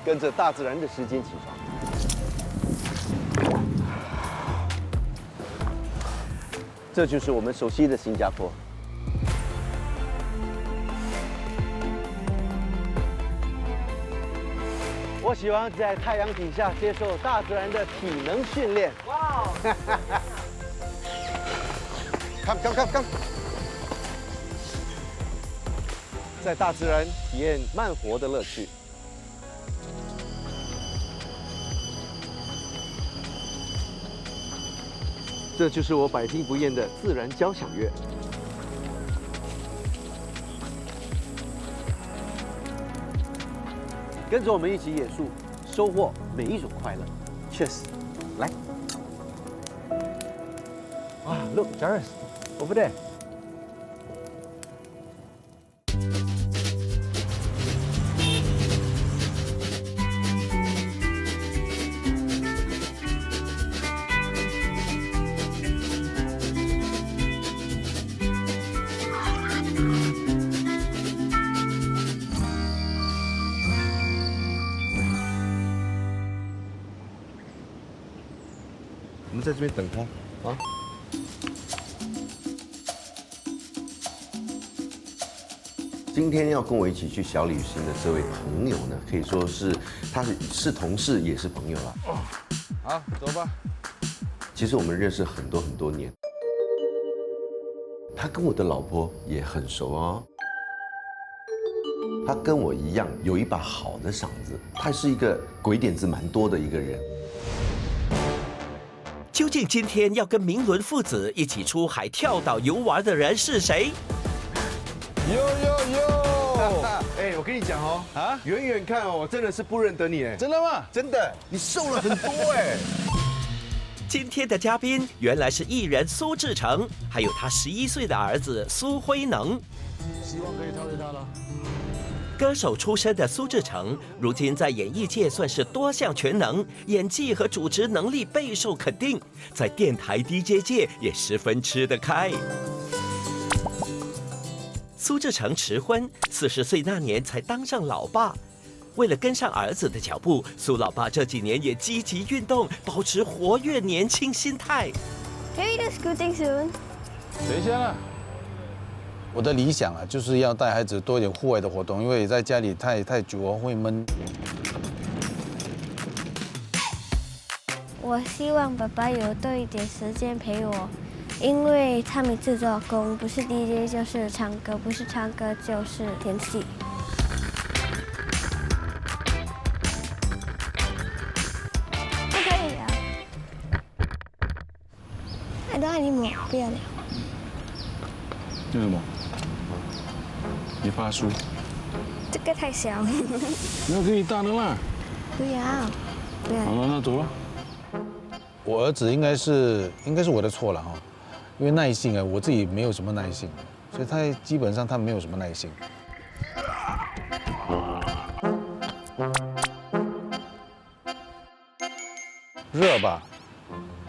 跟着大自然的时间起床。这就是我们熟悉的新加坡。我喜欢在太阳底下接受大自然的体能训练。哇！Come！ 在大自然体验慢活的乐趣。这就是我百听不厌的自然交响乐。跟着我们一起野宿，收获每一种快乐。Cheers！ 来。啊 ，Look, Jarvis, over there. 我们在这边等他啊。今天要跟我一起去小旅行的这位朋友呢，可以说是他是同事也是朋友了。好，走吧。其实我们认识很多年，他跟我的老婆也很熟哦。他跟我一样有一把好的嗓子，他是一个鬼点子蛮多的一个人。究竟今天要跟明伦父子一起出海跳岛游玩的人是谁？哎，我跟你讲哦，远远看哦，我真的是不认得你哎。真的吗？真的，你瘦了很多哎。今天的嘉宾原来是艺人苏志成，还有他11岁的儿子苏辉能。希望可以超越他了。歌手出身的苏志成，如今在演艺界算是多项全能，演技和主持能力备受肯定，在电台 DJ 界也十分吃得开。苏志成迟婚，40岁那年才当上老爸。为了跟上儿子的脚步，苏老爸这几年也积极运动，保持活跃年轻心态。Can we do scooting soon? 等一下啦。我的理想啊，就是要带孩子多一点户外的活动，因为在家里太久哦会闷。我希望爸爸有多一点时间陪我，因为他每次做工不是 DJ 就是唱歌，不是唱歌就是演戏。不可以啊！I don't anymore， 不要了。为什么？你怕输？这个太小。那可以大的啦。不要，不要。好了，那走了。我儿子应该是我的错了哈，因为耐性啊，我自己没有什么耐性，所以他基本上他没有什么耐性。热吧，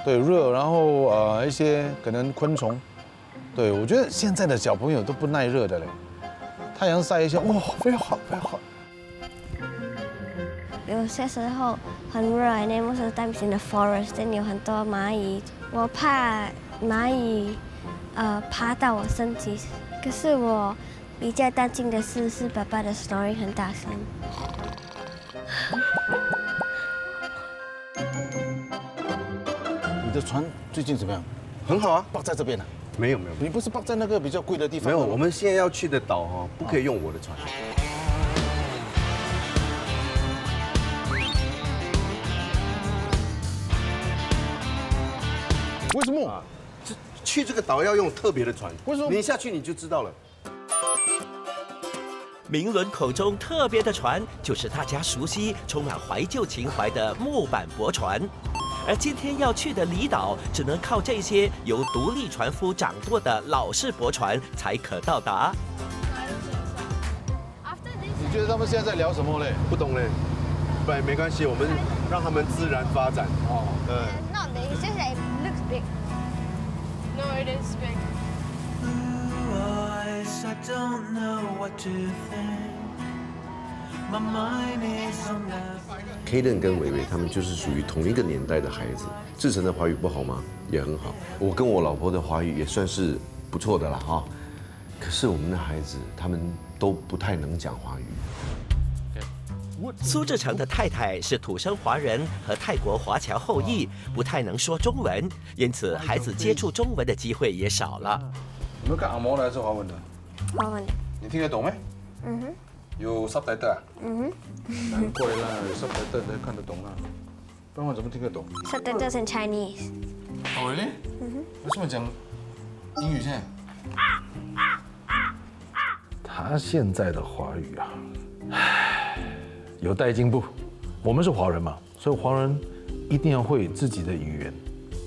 对热，然后一些可能昆虫，对我觉得现在的小朋友都不耐热的嘞，太阳晒一下，哇，非常好，非常好。有些时候很热，and then most of the time is in the forest， then 有很多蚂蚁，我怕蚂蚁爬到我身体。可是我比较担心的是爸爸的 snoring 很大声。你的船最近怎么样？很好啊，泊在这边呢？没有，你不是泊在那个比较贵的地方？没有，我们现在要去的岛哦，不可以用我的船。为什么？去这个岛要用特别的船。为什么？你下去你就知道了。明伦口中特别的船，就是大家熟悉、充满怀旧情怀的木板驳船。而今天要去的离岛，只能靠这些由独立船夫掌舵的老式驳船才可到达。你觉得他们现在在聊什么嘞？不懂嘞，没关系，我们让他们自然发展。哦，Not that, it's just that it looks big. No, it is big. I don't know what to think Kaden 跟伟伟他们就是属于同一个年代的孩子。志成的华语不好吗？也很好。我跟我老婆的华语也算是不错的啦哈。可是我们的孩子他们都不太能讲华语。苏志成的太太是土生华人和泰国华侨后裔，不太能说中文，因此孩子接触中文的机会也少了。你们看阿嬷的还是华文的？华文的。你听得懂没？嗯哼。有 subtitle 啊？嗯哼。难怪啦，有 subtitle 才看得懂啊，不然我怎么听得懂？ Subtitles in Chinese。哦，really？为什么讲英语现在？他现在的华语啊，有待进步。我们是华人嘛，所以华人一定要会自己的语言。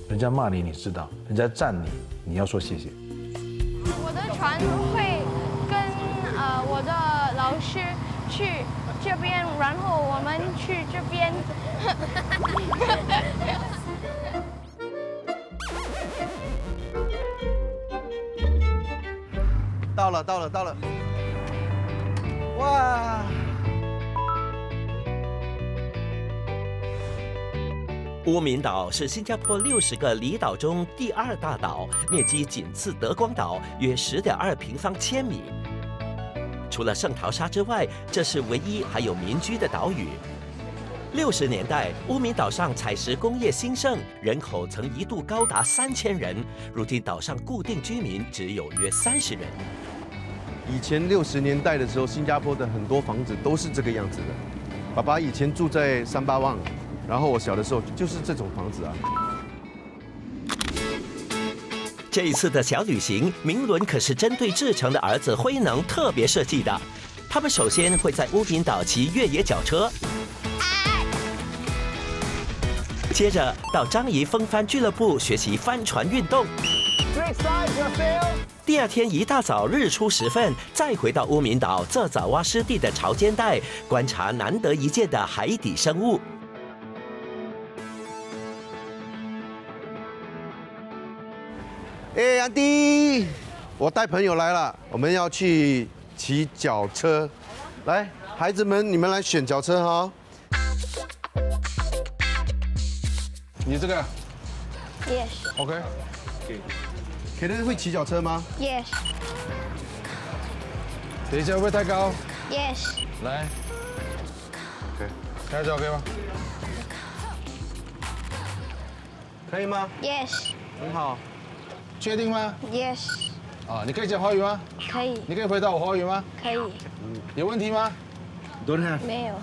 人家骂你，你知道；人家赞你，你要说谢谢。我的船会跟我的老师去这边，然后我们去这边。到了！哇！乌敏岛是新加坡60个离岛中第2大岛，面积仅次德光岛约10.2平方千米。除了圣淘沙之外，这是唯一还有民居的岛屿。60年代，乌敏岛上采石工业兴盛，人口曾一度高达3000人。如今岛上固定居民只有约30人。以前60年代的时候，新加坡的很多房子都是这个样子的。爸爸以前住在38旺，然后我小的时候就是这种房子啊。这一次的小旅行，明伦可是针对志成的儿子辉能特别设计的。他们首先会在乌敏岛骑越野脚车，接着到张仪风帆俱乐部学习帆船运动。第2天一大早日出时分，再回到乌敏岛这早蛙湿地的潮间带，观察难得一见的海底生物。哎，安迪，我带朋友来了，我们要去骑脚车。来，孩子们，你们来选脚车哈。你这个 Yes. OK？ Kaden 会骑脚车吗？ Yes. 等一下会不会太高？ Yes. 来 OK，开始 OK 吗？可以吗？ Yes. 很好。确定吗？ Yes. 啊，你可以讲华语吗？可以。你可以回答我华语吗？可以。有问题吗？ Don't have。没有。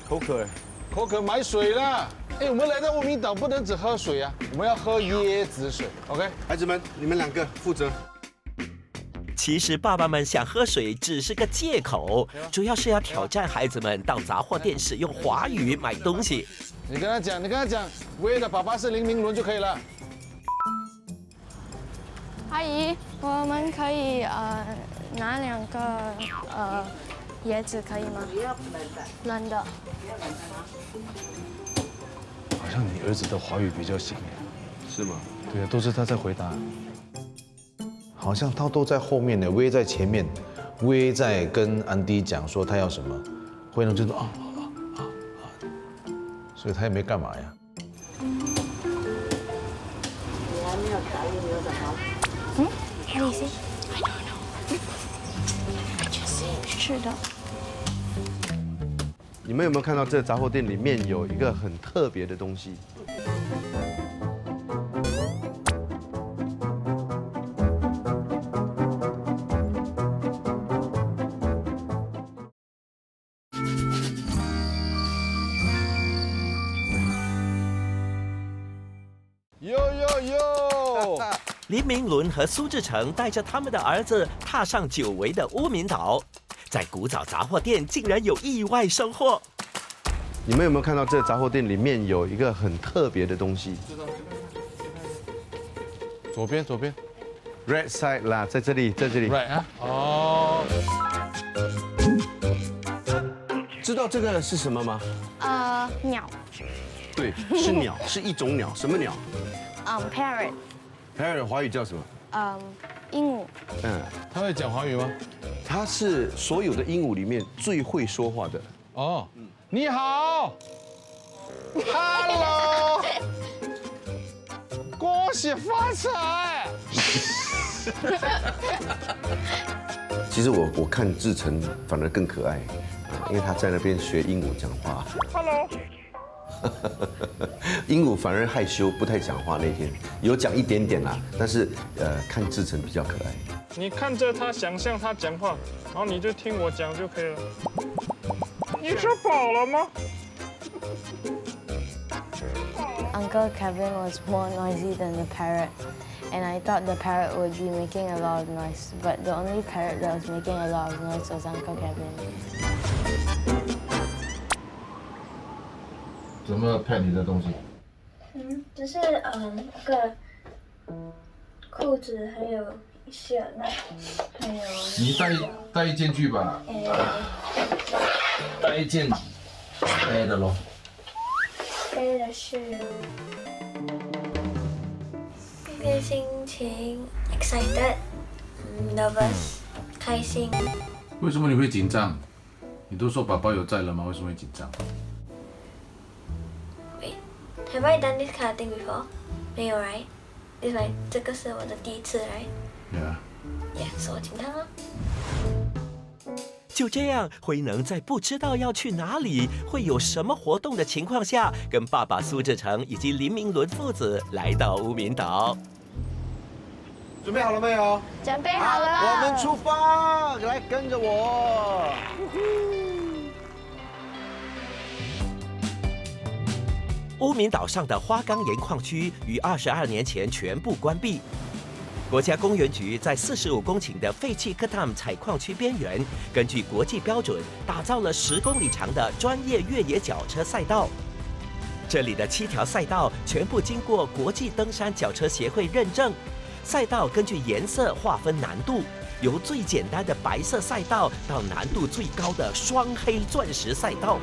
口渴。口渴买水啦！哎，我们来到乌敏岛不能只喝水啊，我们要喝椰子水。OK？ 孩子们，你们2个负责。其实爸爸们想喝水只是个借口，主要是要挑战孩子们到杂货店使用华语买东西。你跟他讲，威的爸爸是林明伦就可以了。阿姨，我们可以拿2个椰子可以吗？冷的。好像你儿子的华语比较行耶。是吗？对啊，都是他在回答。好像他都在后面呢，威在前面，威在跟安迪讲说他要什么，辉能就说所以他也没干嘛呀。哪里是？是的。你们有没有看到这杂货店里面有一个很特别的东西？哟！林明伦和苏志成带着他们的儿子踏上久违的乌敏岛，在古早杂货店竟然有意外收获。你们有没有看到这杂货店里面有一个很特别的东西左边？Red side 啦，在这里。 ，right 啊，哦，知道这个是什么吗？鸟。对，是鸟，是一种鸟，什么鸟，parrot。 ？Parrot 华语叫什么？鹦鹉。他会讲华语吗？他是所有的鹦鹉里面最会说话的。哦，你好，Hello， 恭喜发财。其实我看志成反而更可爱，因为他在那边学鹦鹉讲话。Hello。鹦鹉反而害羞，不太讲话。那天有讲一点点啦，但是看志成比较可爱。你看着他，想象他讲话，然后你就听我讲就可以了。你吃饱了吗？ Uncle Kevin was more noisy than the parrot, and I thought the parrot would be making a lot of noise, but the only parrot that was making a lot of noise was Uncle Kevin. 怎么拍你的东西？只是那个裤子还有鞋那，还有你带一件去吧，带一件黑的咯。背的是今天心情 excited, nervous, 开心。为什么你会紧张？你都说宝宝有在了吗？为什么会紧张？ Have I done this kind of thing before? 没有 right? 这个是我的第一次 right? Yeah. Yeah, 所以我紧张啊。就这样，辉能在不知道要去哪里、会有什么活动的情况下，跟爸爸苏志成以及林明伦父子来到乌敏岛。准备好了没有？准备好了。我们出发，来跟着我。乌敏岛上的花岗岩矿区于22年前全部关闭。国家公园局在45公顷的废弃科塔姆采矿区边缘，根据国际标准，打造了10公里长的专业越野脚车赛道。这里的7条赛道全部经过国际登山脚车协会认证。赛道根据颜色划分难度，由最简单的白色赛道到难度最高的双黑钻石赛道。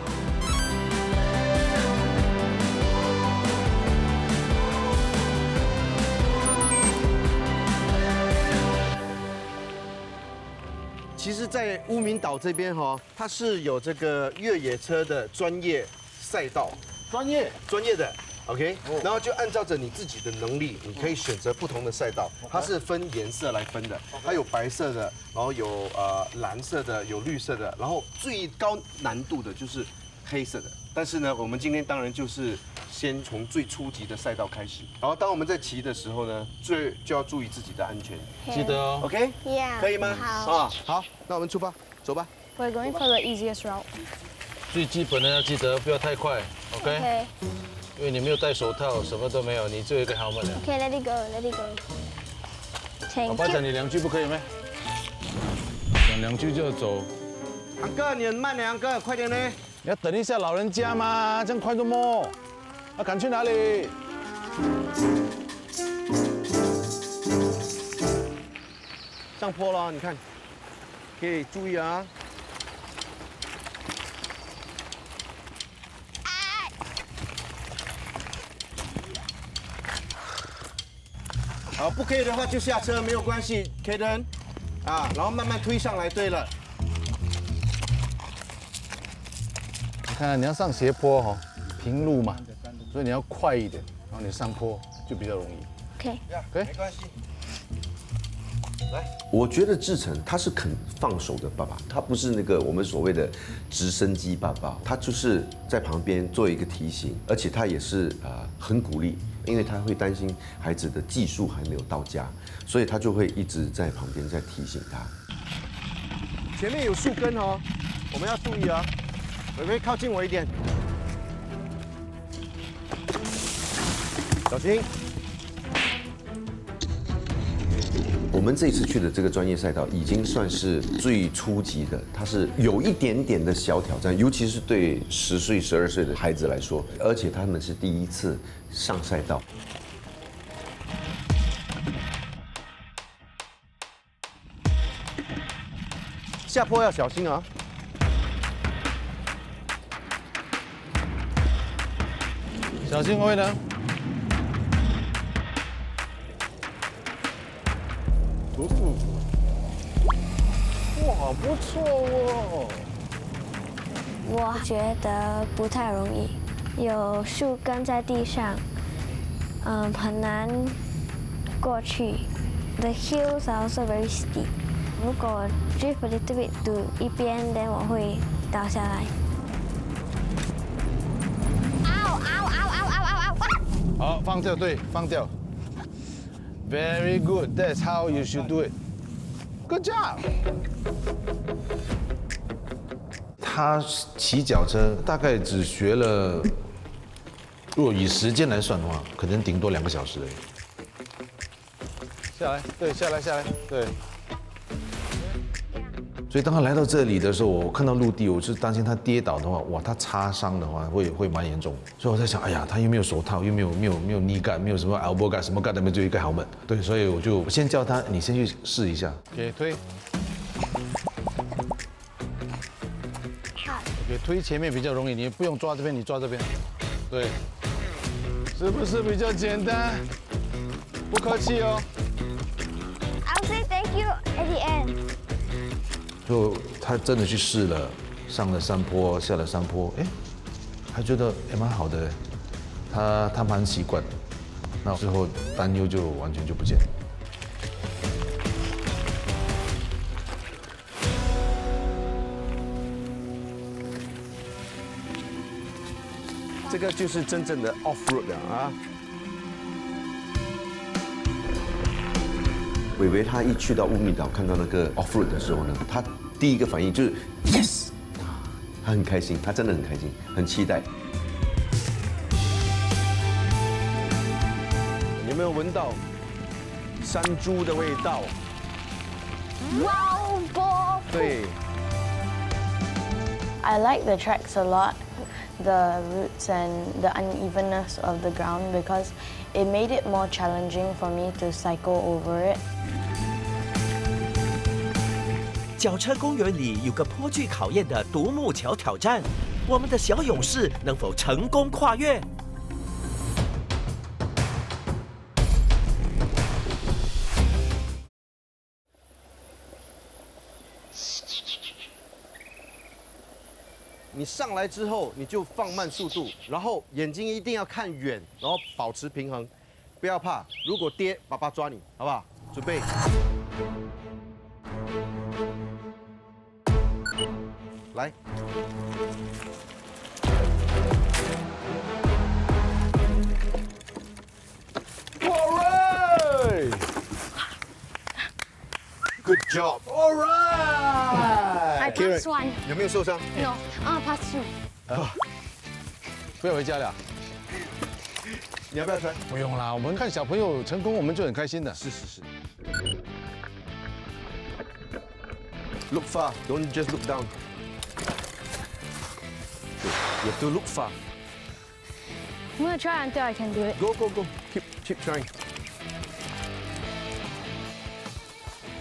其实，在乌敏岛这边哈，它是有这个越野车的专业赛道，专业的 ，OK，然后就按照着你自己的能力，你可以选择不同的赛道，它是分颜色来分的，它有白色的，然后有蓝色的，有绿色的，然后最高难度的就是黑色的。但是呢，我们今天当然就是先从最初级的赛道开始，然后当我们在骑的时候呢，就要注意自己的安全。 记得哦。 OK， Yeah， 可以吗？好。啊，好，那我们出发，走吧。 We're going for the easiest route. 最基本的要记得不要太快 ，OK？ Okay. 因为你没有戴手套，什么都没有，你只有一个 helmet 了。 Okay, let it go, let it go. 爸 Thank 爸讲 you. 你2句不可以吗？讲2句就走。昂哥，你很慢呢，昂哥，快点呢。 你要等一下老人家嘛，这样快怎么？要赶去哪里？上坡了，你看，可以注意啊。好，不可以的话就下车，没有关系 ，Kaden， 啊，然后慢慢推上来。对了，你看你要上斜坡哈，平路嘛，所以你要快一点，然后你上坡就比较容易。 Okay. 对，没关系。来，我觉得志成他是肯放手的爸爸，他不是那个我们所谓的直升机爸爸，他就是在旁边做一个提醒，而且他也是很鼓励，因为他会担心孩子的技术还没有到家，所以他就会一直在旁边在提醒他。前面有树根哦，我们要注意啊。伟伟，靠近我一点，小心。 我们这一次去的这个专业赛道已经算是最初级的，它是有一点点的小挑战，尤其是对10岁、12岁的孩子来说，而且他们是第一次上赛道。下坡要小心啊！小心会呢。哇，不错哦。我觉得不太容易，有树根在地上，很难过去。The hills are also very steep. 如果 drift a little bit to 一边 then 我会倒下来。好，放掉，对，放掉。Very good. That's how you should do it. Good job. 他骑脚车大概只学了，如果以时间来算的话，可能顶多2个小时而已。下来，对，下来，对。所以当他来到这里的时候，我看到陆地，我是担心他跌倒的话，哇，他擦伤的话会蛮严重。所以我在想，哎呀，他又没有手套，又没有knee guard，没有什么 elbow guard，什么 guard 都没有，只有一个 helmet。对，所以我先叫他，你先去试一下。OK， 推。OK， 推前面比较容易，你不用抓这边，你抓这边。对，是不是比较简单？不客气哦。I'll say thank you at the end. 就他真的去试了，上了山坡，下了山坡，哎，他觉得也蛮好的，他蛮习惯，那之后担忧就完全就不见了。这个就是真正的 off road 的啊。伟伟他一去到乌米岛看到那个 off road 的时候呢，他第一个反应就是 yes， 他很开心，他真的很开心，很期待。有没有闻到山猪的味道？哇哦，波！对。I like the tracks a lot, the roots and the unevenness of the ground because it made it more challenging for me to cycle over it. 脚车公园里有个颇具考验的独木桥挑战，我们的小勇士能否成功跨越？你上来之后，你就放慢速度，然后眼睛一定要看远，然后保持平衡，不要怕。如果跌，爸爸抓你，好不好？准备。来。All right. Good job. All right. I passed one. 有没有受伤？ No. Pass two. 不要回家了。你要不要穿？不用啦，我们看小朋友成功，我们就很开心的。是。Look far, don't just look down. You have to look far. I'm gonna try until I can do it. Go. Keep trying.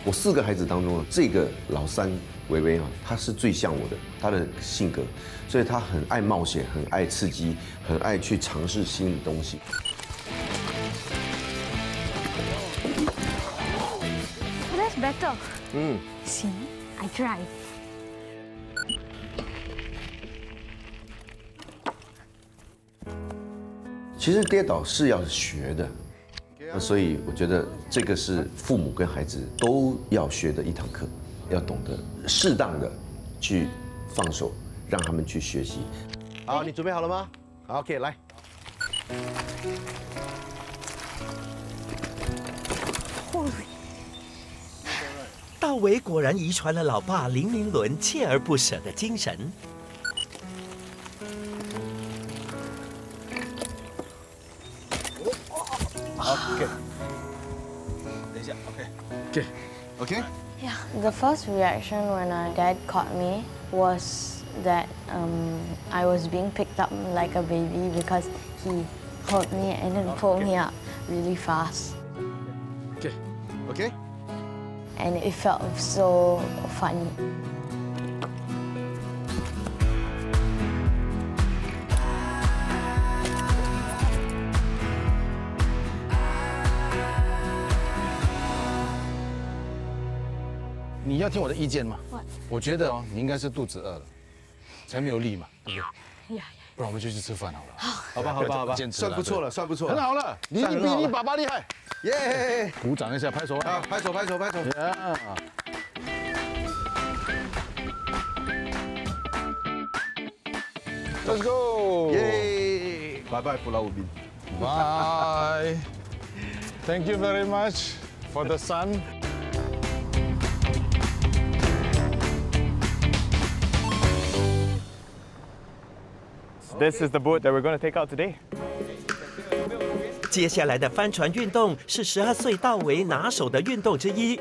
我4个孩子当中，这个老三维维啊，他是最像我的，他的性格，所以他很爱冒险，很爱刺激，很爱去尝试新的东西。That's better. 嗯， See, I tried. 其实跌倒是要学的，所以我觉得这个是父母跟孩子都要学的一堂课，要懂得适当的去放手，让他们去学习。好，你准备好了吗？好 ，OK， 来。大伟果然遗传了老爸林明伦锲而不舍的精神。OK， 等一下 ，OK。 Yeah, the first reaction when our dad caught me was that I was being picked up like a baby because he held me and then pulled me up really fast. OK。 And it felt so funny. 你要听我的意见吗？我觉得哦，你应该是肚子饿了，才没有力嘛，对不对？不然我们就去吃饭好了。好吧，好吧，好吧，坚持算不错了，算不错了，很好了，你比你爸爸厉害，耶！鼓掌一下，拍手啊！拍手，拍手，拍手。Let's go！ 耶！拜拜，布拉乌宾。Bye. Thank you very much for the sun. This is the boat that we're going to take out today. 接下来的帆船运动是12岁大为拿手的运动之一。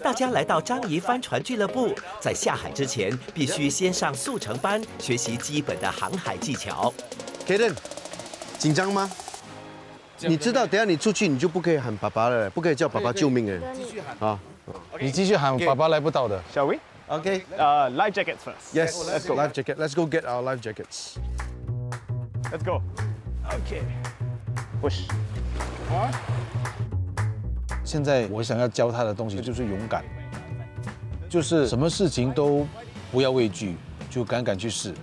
大家来到张仪帆船俱乐部，在下海之前必须先上速成班，学习基本的航海技巧。Kaden， 紧张吗？你知道，等下你出去你就不可以喊爸爸了，不可以叫爸爸救命哎。继续喊啊！你继续喊，爸爸来不到的。 Shall we? OK. Life jackets first. Yes. Let's go. Life jacket. Let's go get our life jackets. Let's go. Okay. Push. 现在我想要教他的东西就是勇敢，就是什么事情都不要畏惧，就敢去试。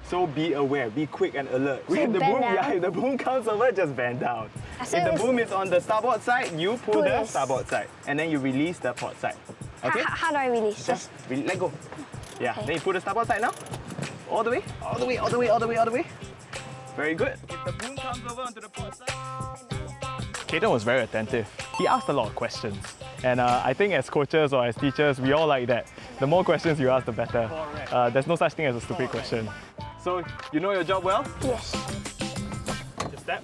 So be aware, be quick and alert. If the boom, if the boom comes over, just bend down. If the boom is on the starboard side, you pull the starboard side, and then you release the port side. Okay? How do I release? Just let go. Yeah. Then you pull the starboard side now. All the way, all the way, all the way, all the way, all the way. Very good. If the boom comes over onto the port side. Kaden was very attentive. He asked a lot of questions. And I think as coaches or as teachers, we all like that. The more questions you ask, the better. There's no such thing as a stupid question. So, you know your job well? Yes. Just step.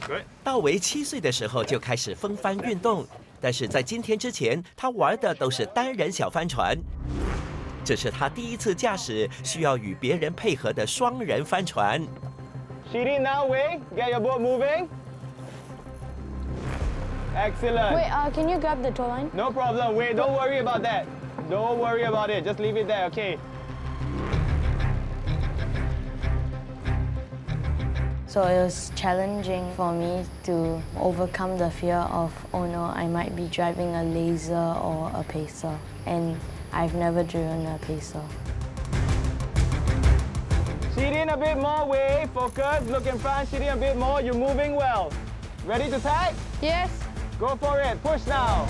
Good. 大为7岁的时候就开始风帆运动，但是在今天之前，他玩的都是单人小帆船。这是他第一次驾驶需要与别人配合的双人帆船。 Shirin, now Wei, get your boat moving. Excellent. Wait, can you grab the tow line? No problem, Wei, don't worry about that. Don't worry about it, just leave it there, okay? So it was challenging for me to overcome the fear of, oh no, I might be driving a laser or a pacer. And I've never driven a pacer. Shirin, a bit more, Wei, focus, look in front, Shirin, a bit more, you're moving well. Ready to tag? Yes. Go for it, push now.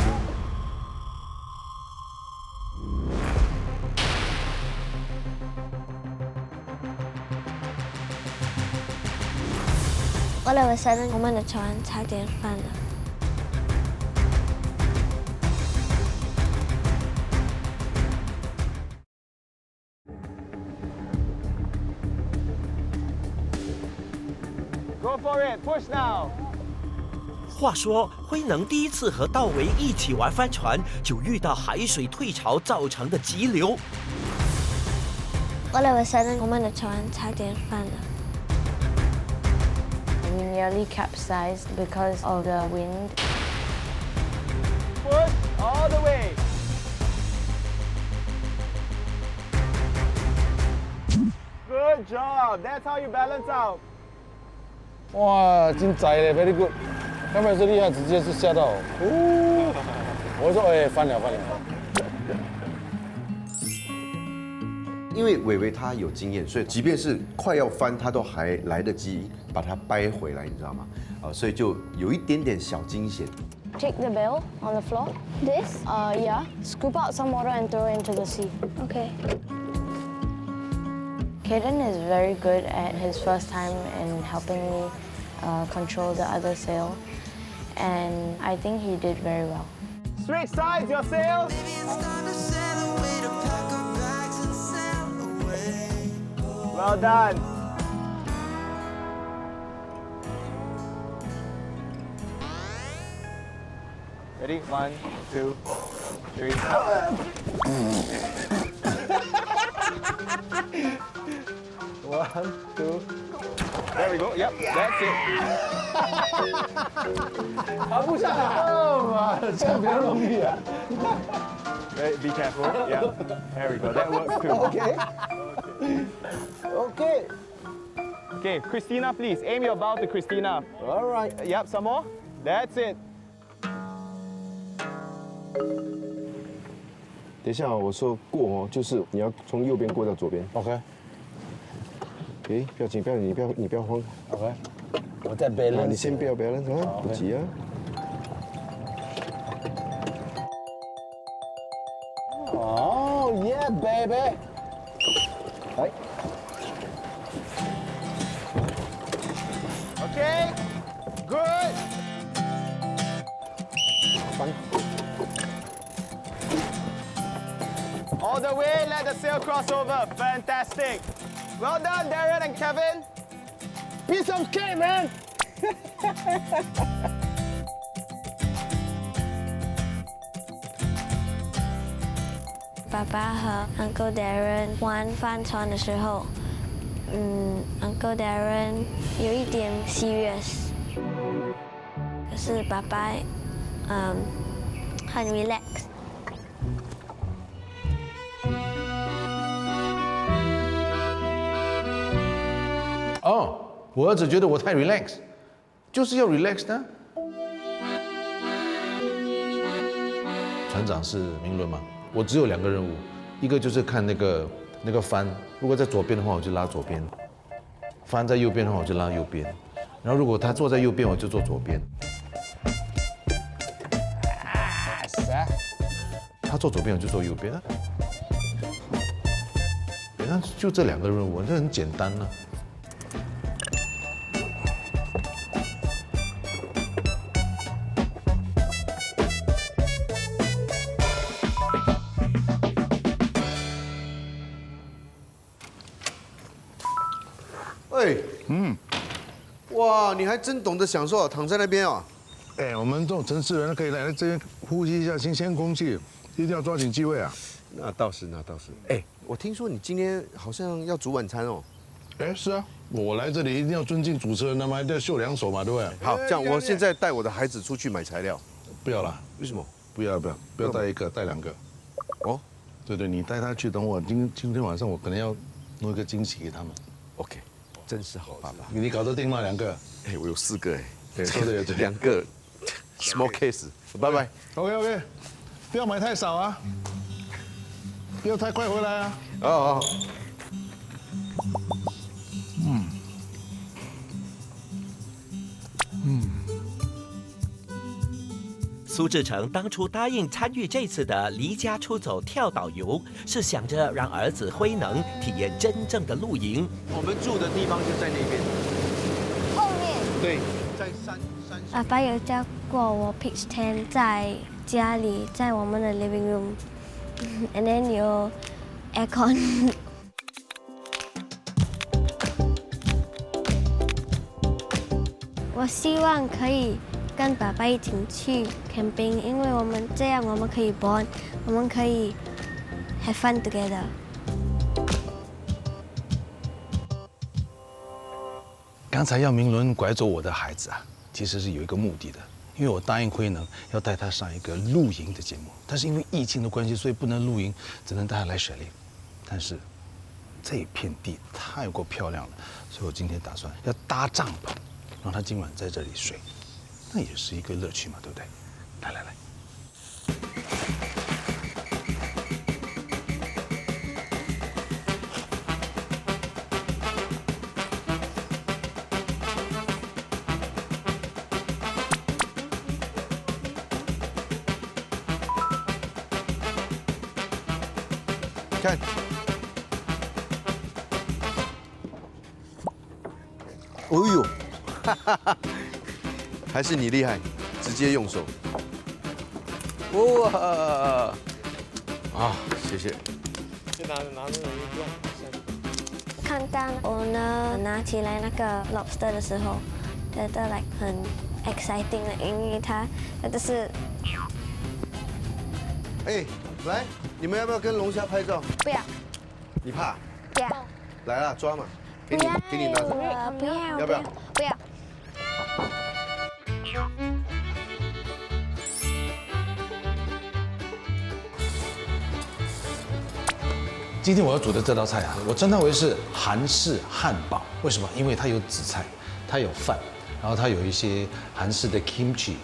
All of a sudden，我们的船差点翻了。 Go for it, push now. 话说，辉能第一次和道维一起玩帆船，就遇到海水退潮造成的急流。 All of a sudden，我们的船差点翻了。 We nearly capsized because of the wind. Push all the way. Good job. That's how you balance out. 哇，精彩嘞 ，very good。刚才是厉害，直接是吓到。哦，我说哎，翻了翻了。因为伟伟他有经验，所以即便是快要翻，他都还来得及把它掰回来，你知道吗？所以就有一点点小惊险。 Take the bale on the floor. This? Yeah. Scoop out some water and throw it into the sea. Okay. Kaden is very good at his first time in helping me control the other sail. And I think he did very well. Switch sides, your sails. Well done. Ready? 1, 2, 3. 1, 2. There we go. Yep, that's it. 爬不上来，妈的，这样比较容易啊。 Be careful. Yeah. There we go. That works too. Okay. Okay. Okay, Christina, please aim your bow to Christina. All right. Yep, some more. That's it. 等一下我说过哦，就是你要从右边过到左边。 OK 诶，不要紧，不要紧，你不要慌。 OK， 我在 balance。你先不要啊，不急啊。哦 ，Yeah baby。来。 Okay, good. 翻。 All the way, let the sail cross over. Fantastic. Well done, Darren and Kevin. Piece of cake, man. 爸爸和 Uncle Darren 玩帆船的时候，Uncle Darren 有一点 serious， 可是爸爸很 relax。哦，我儿子觉得我太 relax， 就是要 relax 的。船长是明伦嘛，我只有2个任务，一个就是看那个帆，如果在左边的话，我就拉左边；帆在右边的话，我就拉右边。然后如果他坐在右边，我就坐左边。他坐左边，我就坐右边啊。那就这2个任务，这很简单呢、哎，哇，你还真懂得享受，躺在那边啊。哎，我们这种城市人可以来这边呼吸一下新鲜空气，一定要抓紧机会啊！那倒是，那倒是。哎，我听说你今天好像要煮晚餐哦。哎，是啊，我来这里一定要尊敬主持人，那么一定要秀2手嘛，对不对？好，这样我现在带我的孩子出去买材料。不要了，为什么？不要带1个，带2个。哦，对，你带他去，等我今天晚上我可能要弄一个惊喜给他们。 OK， 真是好爸爸。你搞得定吗？2个？哎，我有4个哎。对，说的也对。 2个 ，small case， 拜拜。OK， 不要买太少啊，不要太快回来啊。哦。苏志成当初答应参与这次的离家出走跳岛游，是想着让儿子辉能体验真正的露营。我们住的地方就在那边。后面。对，在山。爸爸有教过我 pitch tent 在家里，在我们的 living room，and then 有 aircon。我希望可以跟爸爸一起去 camping， 因为我们这样我们可以 bond， 我们可以 have fun together。刚才要明伦拐走我的孩子啊，其实是有一个目的的，因为我答应辉能要带他上一个露营的节目，但是因为疫情的关系，所以不能露营，只能带他来雪梨。但是这片地太过漂亮了，所以我今天打算要搭帐篷。 让他今晚在这里睡，那也是一个乐趣嘛，对不对？来。看。哦呦！ 还是你厉害，直接用手。哇！啊，谢谢。看到我呢拿起来那个 lobster 的时候，觉得 like 很 exciting 的，因为它就是。哎，来，你们要不要跟龙虾拍照？不要。你怕？不要。来啦，抓嘛，给你拿着。不要。要不要？不要。 今天我要煮的这道菜啊，我称它为是韩式汉堡。为什么？因为它有紫菜，它有饭，然后它有一些韩式的 kimchi。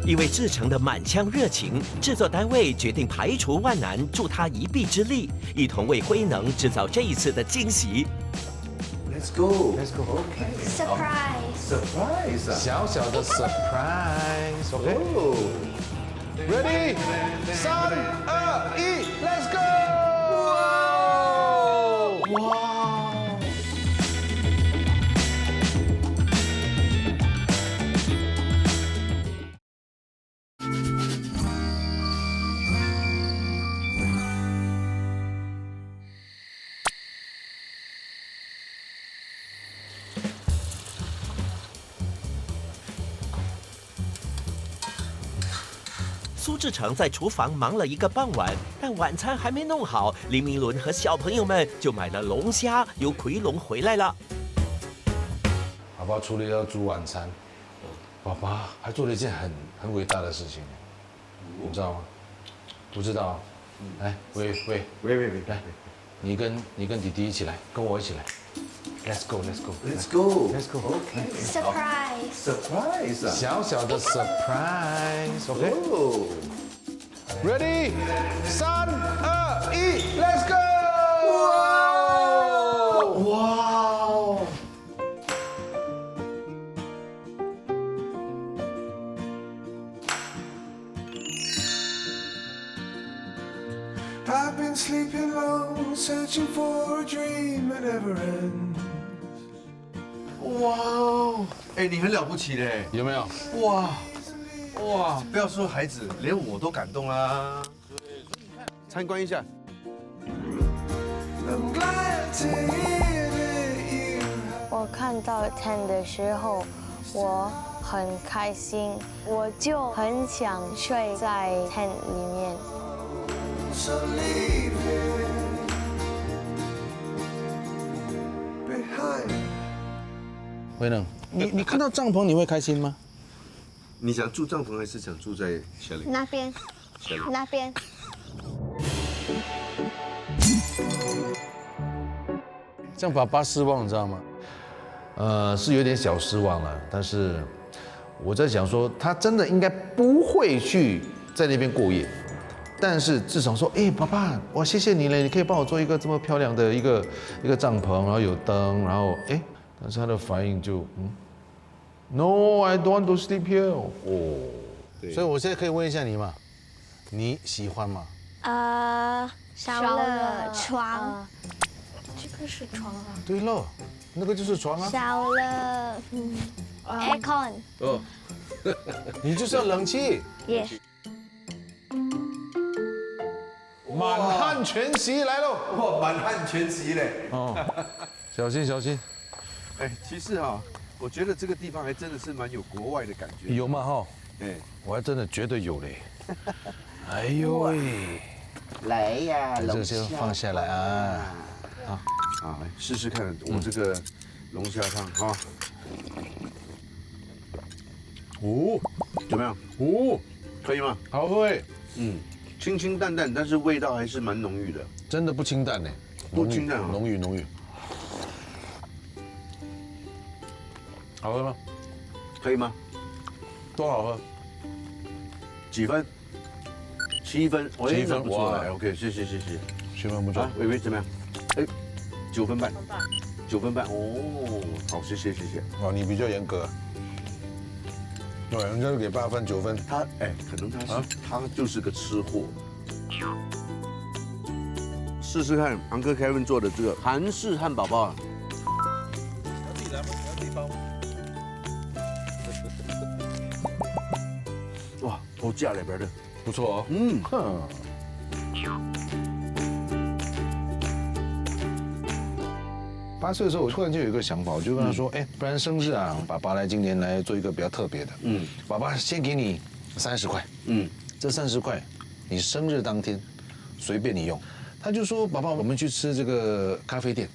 因为志成的满腔热情，制作单位决定排除万难，助他一臂之力，一同为辉能制造这一次的惊喜。Let's go. Surprise！ 小小的 surprise，OK？ Ready？ 3、2、1 ，Let's go！ 哇！苏志成在厨房忙了一个傍晚，但晚餐还没弄好，林明伦和小朋友们就买了龙虾，由奎龙回来了。爸爸除了要煮晚餐，爸爸还做了一件很伟大的事情，你知道吗？不知道？来，喂，来，你跟弟弟一起来，跟我一起来。Let's go. Surprise！ 小小的 surprise，OK？ Ready？ 3、2、1 ，Let's go！ 哇！ I've been sleeping long, searching for a dream that never ends. 哇哦，哎，你很了不起嘞！有没有？哇，不要说孩子，连我都感动啦。参观一下。 I'm glad to hear that you 我看到 tent 的时候，我很开心，我就很想睡在 tent 里面。 so leave it behind. 威能，你看到帐篷你会开心吗？你想住帐篷还是想住在下里？那边，那边。这样爸爸失望，你知道吗？是有点小失望了，但是我在想说，他真的应该不会去在那边过夜，但是至少说，哎，爸爸，我谢谢你了，你可以帮我做一个这么漂亮的一个帐篷，然后有灯，然后哎，但是他的反应就No, I don't want to sleep here. 哦，所以我现在可以问一下你嘛，你喜欢吗？少了床，这个是床啊。对了，那个就是床啊。少了aircon。哦，你就是要冷气。Yes。满汉全席来喽！哇，满汉全席嘞！哦，小心小心。哎，其实哈，我觉得这个地方还真的是蛮有国外的感觉。有吗？哈，哎，我还真的觉得有嘞。哎呦喂！来呀，这先放下来啊！啊，来试试看我这个龙虾汤啊。哦，怎么样？哦，可以吗？好喝哎。清清淡淡，但是味道还是蛮浓郁的。真的不清淡呢，不清淡啊，浓郁浓郁。好喝吗？可以吗？多好喝？几分？7分。7分，不错哇 ，OK，谢谢。 7分不错。伟伟怎么样？哎，9分半。9分半哦，好，谢谢。哦，你比较严格。对，人家都给8分9分。他可能他就是个吃货。试试看，Uncle Kevin 做的这个韩式汉堡包。要自己来吗？要自己包吗？哇，好价里边的，不错哦。8岁的时候，我突然就有一个想法，我就跟他说：“哎，不然生日啊，爸爸来今年来做一个比较特别的。爸爸先给你30块。这30块，你生日当天随便你用。”他就说：“爸爸，我们去吃这个咖啡店。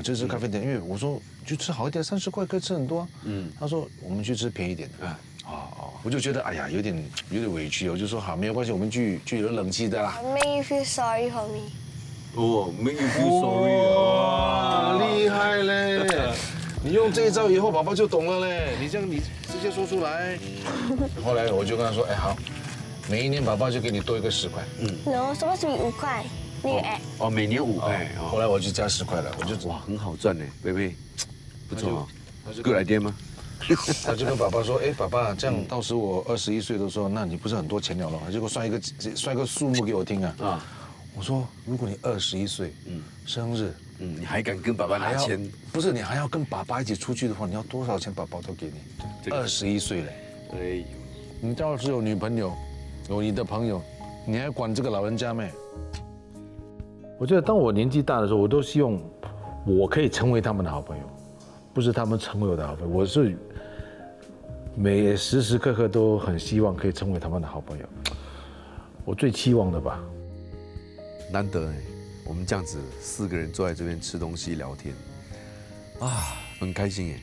就吃咖啡店，因为我说就吃好一点，30块可以吃很多。他说我们去吃便宜一点的。我就觉得哎呀，有点委屈，我就说好，没有关系，我们去有冷气的啦。Make you feel sorry for me。哦，make you feel sorry 哇，厉害嘞！你用这一招以后，爸爸就懂了嘞。你这样你直接说出来。后来我就跟他说，哎好，每一年爸爸就给你多一个10块。No， supposed to be5块。那个 app。哦，每年5块。后来我就加10块了，我就哇，很好赚呢，贝贝，不错啊。Good idea 吗？他就跟爸爸说，哎，爸爸，这样到时我21岁的时候，那你不是很多钱了了？他就给我算一个数目给我听啊。啊，我说，如果你21岁，生日，你还敢跟爸爸拿钱？不是，你还要跟爸爸一起出去的话，你要多少钱，爸爸都给你。21岁嘞，哎呦，你要是有女朋友，有你的朋友，你还管这个老人家没？我觉得当我年纪大的时候，我都希望我可以成为他们的好朋友，不是他们成为我的好朋友。我是时时刻刻都很希望可以成为他们的好朋友，我最期望的吧。难得哎，我们这样子4个人坐在这边吃东西聊天，啊，很开心哎。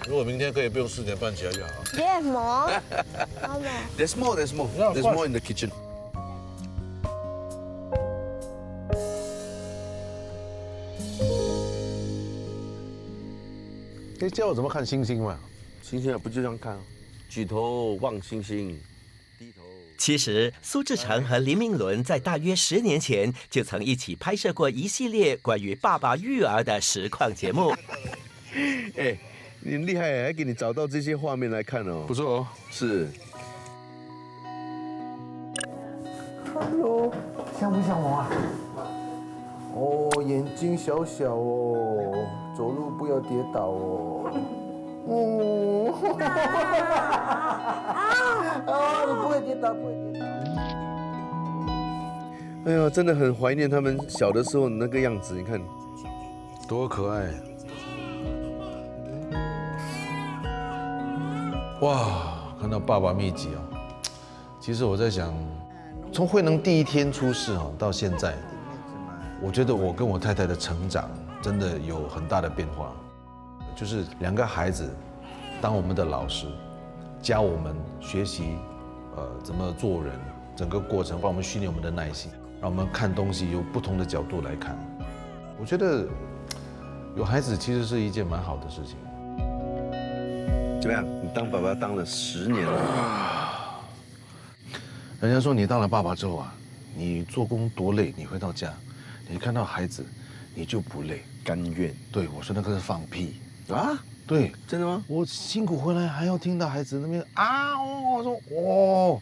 如果明天可以不用4点半起来就好。There's more. There's more. There's more. There's more in the kitchen. 可以教我怎么看星星吗？星星啊，不就这样看啊？举头望星星，低头。其实，苏志成和林明伦在大约10年前就曾一起拍摄过一系列关于爸爸育儿的实况节目。哎，你很厉害，还给你找到这些画面来看哦。不错哦。是。Hello， 像不像我啊？哦，眼睛小小哦，走路不要跌倒哦。你不会跌倒，不会跌倒。哎呀，真的很怀念他们小的时候那个样子，你看，多可爱！哇，看到爸爸秘籍哦。其实我在想，从慧能第一天出世哦到现在，我觉得我跟我太太的成长真的有很大的变化，就是2个孩子当我们的老师，教我们学习，怎么做人，整个过程帮我们训练我们的耐心，让我们看东西有不同的角度来看。我觉得有孩子其实是一件蛮好的事情。怎么样？你当爸爸当了10年了。人家说你当了爸爸之后啊，你做工多累，你回到家，你看到孩子，你就不累，甘愿。对，我说那个是放屁啊！对，真的吗？我辛苦回来还要听到孩子那边啊哦，我说哦，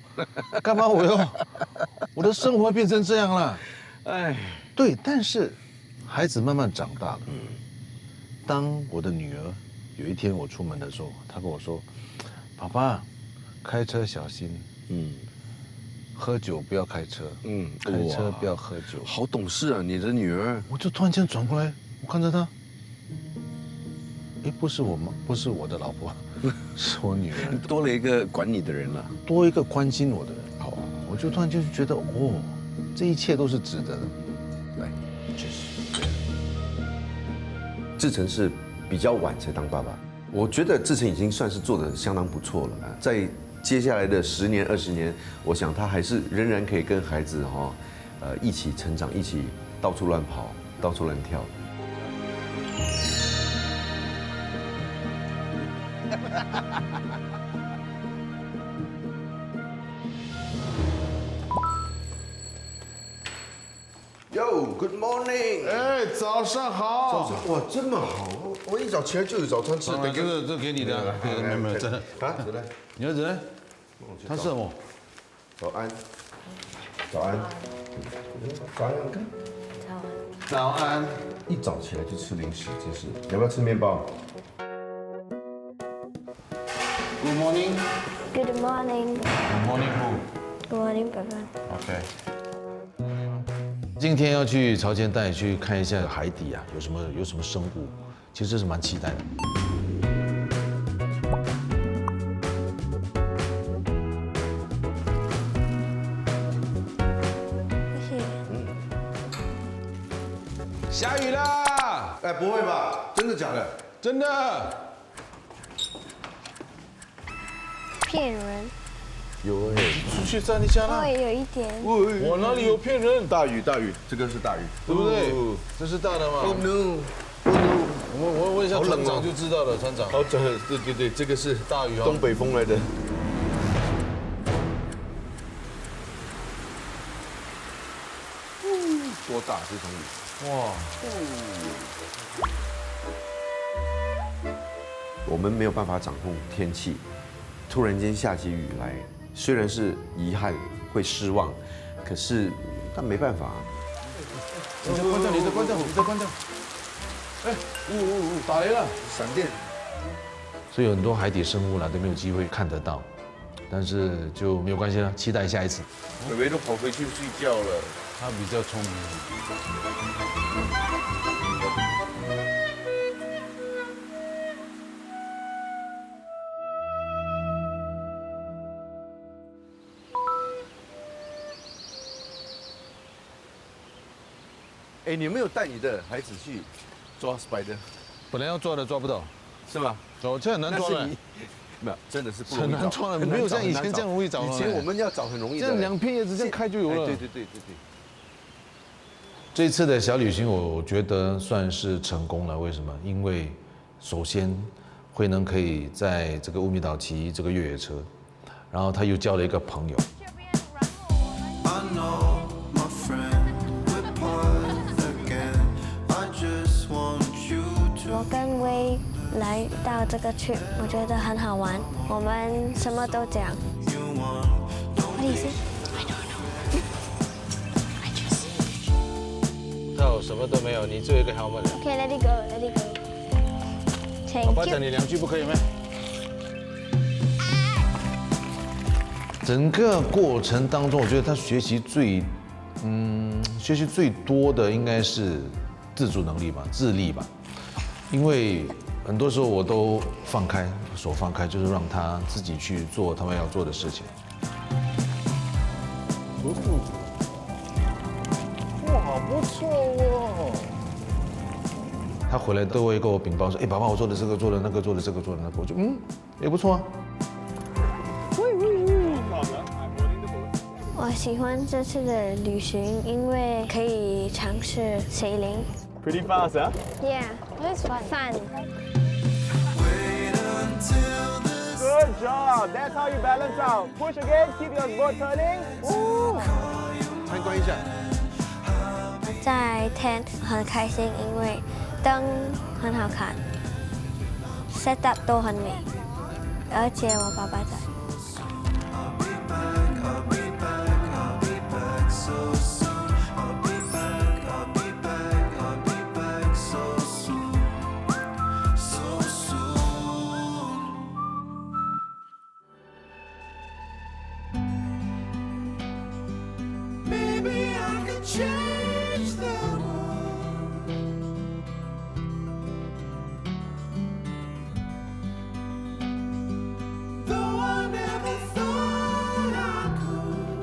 干嘛我的生活变成这样了？哎，对，但是孩子慢慢长大了。当我的女儿有一天我出门的时候，她跟我说：“爸爸，开车小心。”喝酒不要开车，开车不要喝酒。好懂事啊，你的女儿。我就突然间转过来，我看着她，哎，不是我妈，不是我的老婆，是我女儿。多了一个管你的人了，多一个关心我的人。好，我就突然间觉得，哦，这一切都是值得的。对，确实。志成是比较晚才当爸爸，我觉得志成已经算是做得相当不错了，在。接下来的10年、20年，我想他还是仍然可以跟孩子一起成长，一起到处乱跑，到处乱跳。Yo，Good morning。哎，早上好。早上哇，这么好，我一早起来就有早餐吃。这给你的，没有，真的。啊，你儿子呢？他是什么？早安。早安。早安，看。早安。一早起来就吃零食，真是。要不要吃面包 ？Good morning. Good morning. Good morning who? Good morning, Papa. OK. 今天要去潮间带去看一下海底啊，有什么生物，其实是蛮期待的。下雨啦！哎，不会吧？真的假的？真的。骗人。有哎，出去站一下啦。会有一点。我哪里有骗人？大雨，这个是大雨，对不对？这是大的吗？ Oh no！我问一下好冷哦船长就知道了，船长。好，对，这个是大雨哦东北风来的。多大这场雨？哇，我们没有办法掌控天气，突然间下起雨来，虽然是遗憾会失望，可是但没办法。你的关掉，你的关掉，你的关掉。哎，打雷了，闪电。所以很多海底生物啦都没有机会看得到，但是就没有关系了，期待下一次。伟伟都跑回去睡觉了。他比较聪明。哎，你有没有带你的孩子去抓 spider？本来要抓的抓不到，是吗？哦，这很难抓的。没有，真的是不容易很难抓的，没有像以前这样容易找。以前我们要找很容易的，这样2片叶子这样开就有了。对。这次的小旅行，我觉得算是成功了。为什么？因为首先，慧能可以在这个乌米岛骑这个越野车，然后他又交了一个朋友。我跟威来到这个trip，我觉得很好玩，我们什么都讲。What do you say? I don't know. I just. 他什么都没有，你只有一个 helmet。Okay, let it go, let it go. Thank you. 爸爸讲你2句不可以吗？整个过程当中，我觉得他学习最多的应该是自主能力吧，自立吧。因为很多时候我都手放开，就是让他自己去做他们要做的事情。哇，不错哦！他回来都会跟我禀报说：“哎，爸爸，我做的这个，做的那个，做的这个，做的那个。”我就也不错啊。我喜欢这次的旅行，因为可以尝试sailing. Pretty fast, huh? Yeah, it's fun. Fun. Good job. That's how you balance out. Push again. Keep your boat turning. Woo. 参观一下。在 tent 很开心，因为灯很好看 ，set up 都很美，而且我爸爸在。Maybe I could change the world. Though I never thought I could.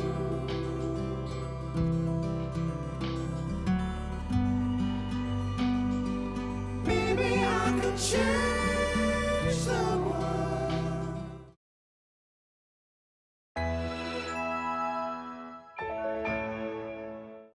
Maybe I could change.